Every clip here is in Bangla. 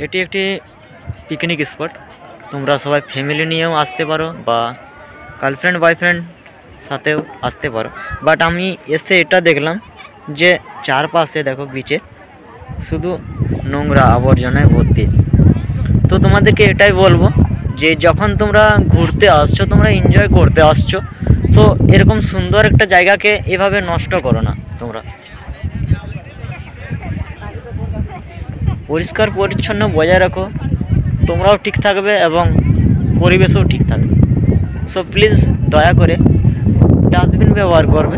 এটি একটি পিকনিক স্পট। তোমরা সবাই ফ্যামিলি নিয়েও আসতে পারো বা গার্লফ্রেন্ড বয়ফ্রেন্ড সাথেও আসতে পারো। বাট আমি এসে এটা দেখলাম যে চারপাশে দেখো বিচে শুধু নোংরা আবর্জনায় ভর্তি। তো তোমাদেরকে এটাই বলবো যে যখন তোমরা ঘুরতে আসছো, তোমরা এনজয় করতে আসছো, সো এরকম সুন্দর একটা জায়গাকে এভাবে নষ্ট করো না। তোমরা পরিষ্কার পরিচ্ছন্ন বজায় রাখো, তোমরাও ঠিক থাকবে এবং পরিবেশও ঠিক থাকবে। সো প্লিজ দয়া করে ডাস্টবিন ব্যবহার করবে।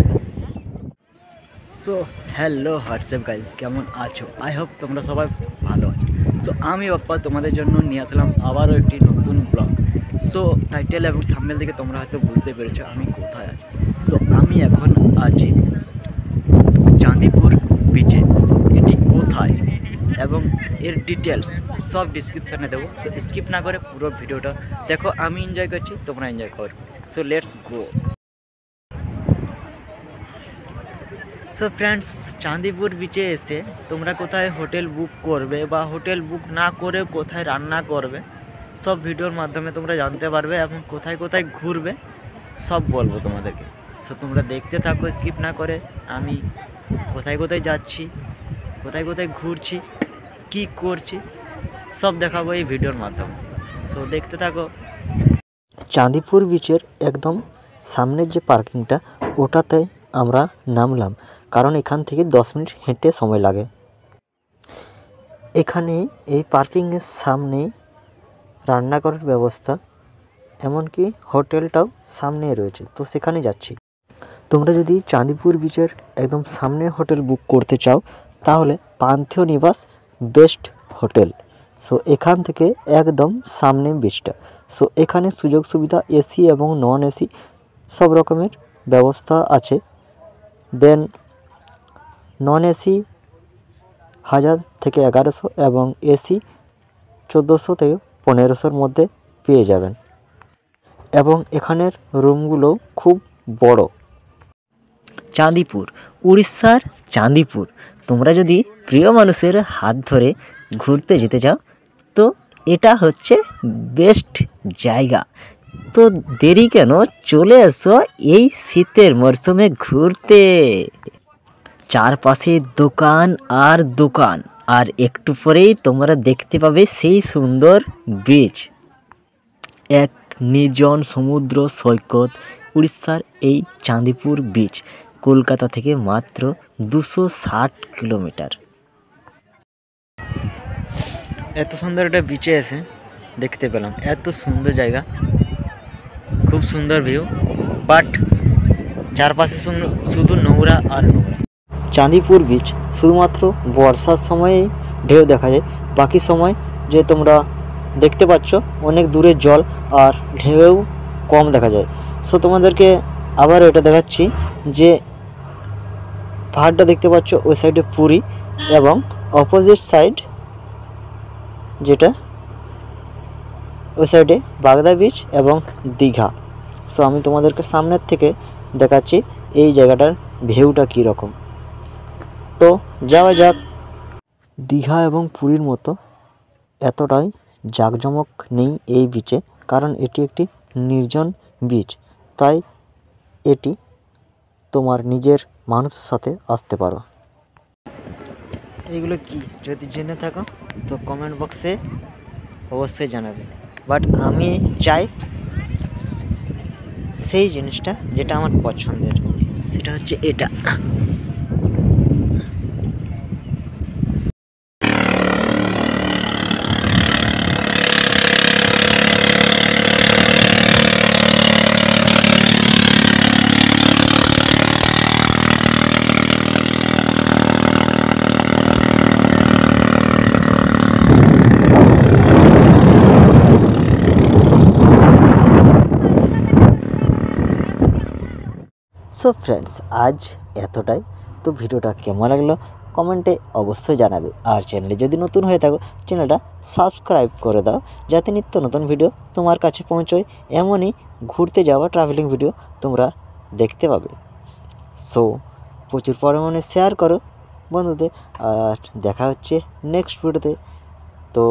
সো হ্যালো হোয়াটসঅ্যাপ গাইজ, কেমন আছো? আই হোপ তোমরা সবাই ভালো আছো। সো আমি বাপ্পা তোমাদের জন্য নিয়ে আসলাম আবারও একটি নতুন ব্লগ। সো টাইটেল এবং থাম্বনেল থেকে তোমরা হয়তো বুঝতে পেরেছো আমি কোথায় আছি। সো আমি এখন আছি চাঁদিপুর বিচে। সো এটি কোথায় এবং এর ডিটেলস সব ডিসক্রিপশানে দেবো। সো স্কিপ না করে পুরো ভিডিওটা দেখো। আমি এনজয় করছি, তোমরা এনজয় করো। So let's go. So friends, Chandipur বিচে এসে তোমরা কোথায় হোটেল বুক করবে বা হোটেল বুক না করে কোথায় রান্না করবে সব ভিডিওর মাধ্যমে তোমরা জানতে পারবে এবং কোথায় কোথায় ঘুরবে সব বলবো তোমাদেরকে। সো তোমরা দেখতে থাকো স্কিপ না করে। আমি কোথায় কোথায় যাচ্ছি, কোথায় কোথায় ঘুরছি, কি করছি সব দেখাবো এই ভিডিওর মাধ্যমে। সো দেখতে থাকো। চাঁদিপুর বিচের একদম সামনের যে পার্কিংটা ওটাতে আমরা নামলাম, কারণ এখান থেকে 10 মিনিট হেঁটে সময় লাগে। এখানে এই পার্কিংয়ের সামনে রান্না করার ব্যবস্থা, এমনকি হোটেলটাও সামনে রয়েছে। তো সেখানে যাচ্ছি। তোমরা যদি চাঁদিপুর বিচের একদম সামনে হোটেল বুক করতে চাও তাহলে পান্থেয় নিবাস বেস্ট হোটেল। সো এখান থেকে একদম সামনে বিচটা। সো এখানে সুযোগ সুবিধা এসি এবং নন এসি সব রকমের ব্যবস্থা আছে। দেন নন এসি 1000 থেকে 1100 এবং এসি 1400 থেকে 1500-র মধ্যে পেয়ে যাবেন। এবং এখানের রুমগুলো খুব বড়। চাঁদিপুর, উড়িষ্যার চাঁদিপুর। তোমরা যদি প্রিয় মানুষের হাত ধরে ঘুরতে যেতে চাও তো এটা হচ্ছে বেস্ট জায়গা। তো দেরি কেন, চলে এসো এই শীতের মরশুমে ঘুরতে। চারপাশে দোকান আর দোকান, আর একটু পরেই তোমরা দেখতে পাবে সেই সুন্দর বিচ, এক নির্জন সমুদ্র সৈকত। উড়িষ্যার এই চাঁদিপুর বিচ কলকাতা থেকে মাত্র 260 কিলোমিটার। এত সুন্দর একটা বিচে এসে দেখতে পেলাম এত সুন্দর জায়গা, খুব সুন্দর ভিউ, বাট চারপাশে শুধু নোংরা আর নোংরা। চাঁদিপুর বিচ শুধুমাত্র বর্ষার সময়েই ঢেউ দেখা যায়, বাকি সময় যে তোমরা দেখতে পাচ্ছ অনেক দূরে জল আর ঢেউ কম দেখা যায়। সো তোমাদেরকে আবার এটা দেখাচ্ছি যে পাহাড়টা দেখতে পাচ্ছ ওই সাইডে পুরী এবং অপোজিট সাইড যেটা ওই সাইডে বাগদা বিচ এবং দীঘা। সো আমি তোমাদেরকে সামনের থেকে দেখাচ্ছি এই জায়গাটার ভিউটা কীরকম। তো যাওয়া যাক। দীঘা এবং পুরীর মতো এতটাই জাঁকজমক নেই এই বিচে, কারণ এটি একটি নির্জন বিচ। তাই এটি তোমার নিজের মানুষের সাথে আসতে পারো। এইগুলো কি যদি জেনে থাকো তো কমেন্ট বক্সে অবশ্যই জানাবে। বাট আমি চাই সেই জিনিসটা যেটা আমার পছন্দের, সেটা হচ্ছে এটা। সো ফ্রেন্ডস, আজ এতটাই। তো ভিডিওটা কেমন লাগলো কমেন্টে অবশ্যই জানাবে। আর চ্যানেলে যদি নতুন হয়ে থাকো চ্যানেলটা সাবস্ক্রাইব করে দাও, যাতে নিত্য নতুন ভিডিও তোমার কাছে পৌঁছয়। এমনই ঘুরতে যাওয়া ট্রাভেলিং ভিডিও তোমরা দেখতে পাবে। সো প্রচুর পরিমাণে শেয়ার করো বন্ধুদের। আর দেখা হচ্ছে নেক্সট ভিডিওতে। তো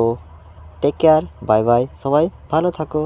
টেক কেয়ার, বাই বাই, সবাই ভালো থাকো।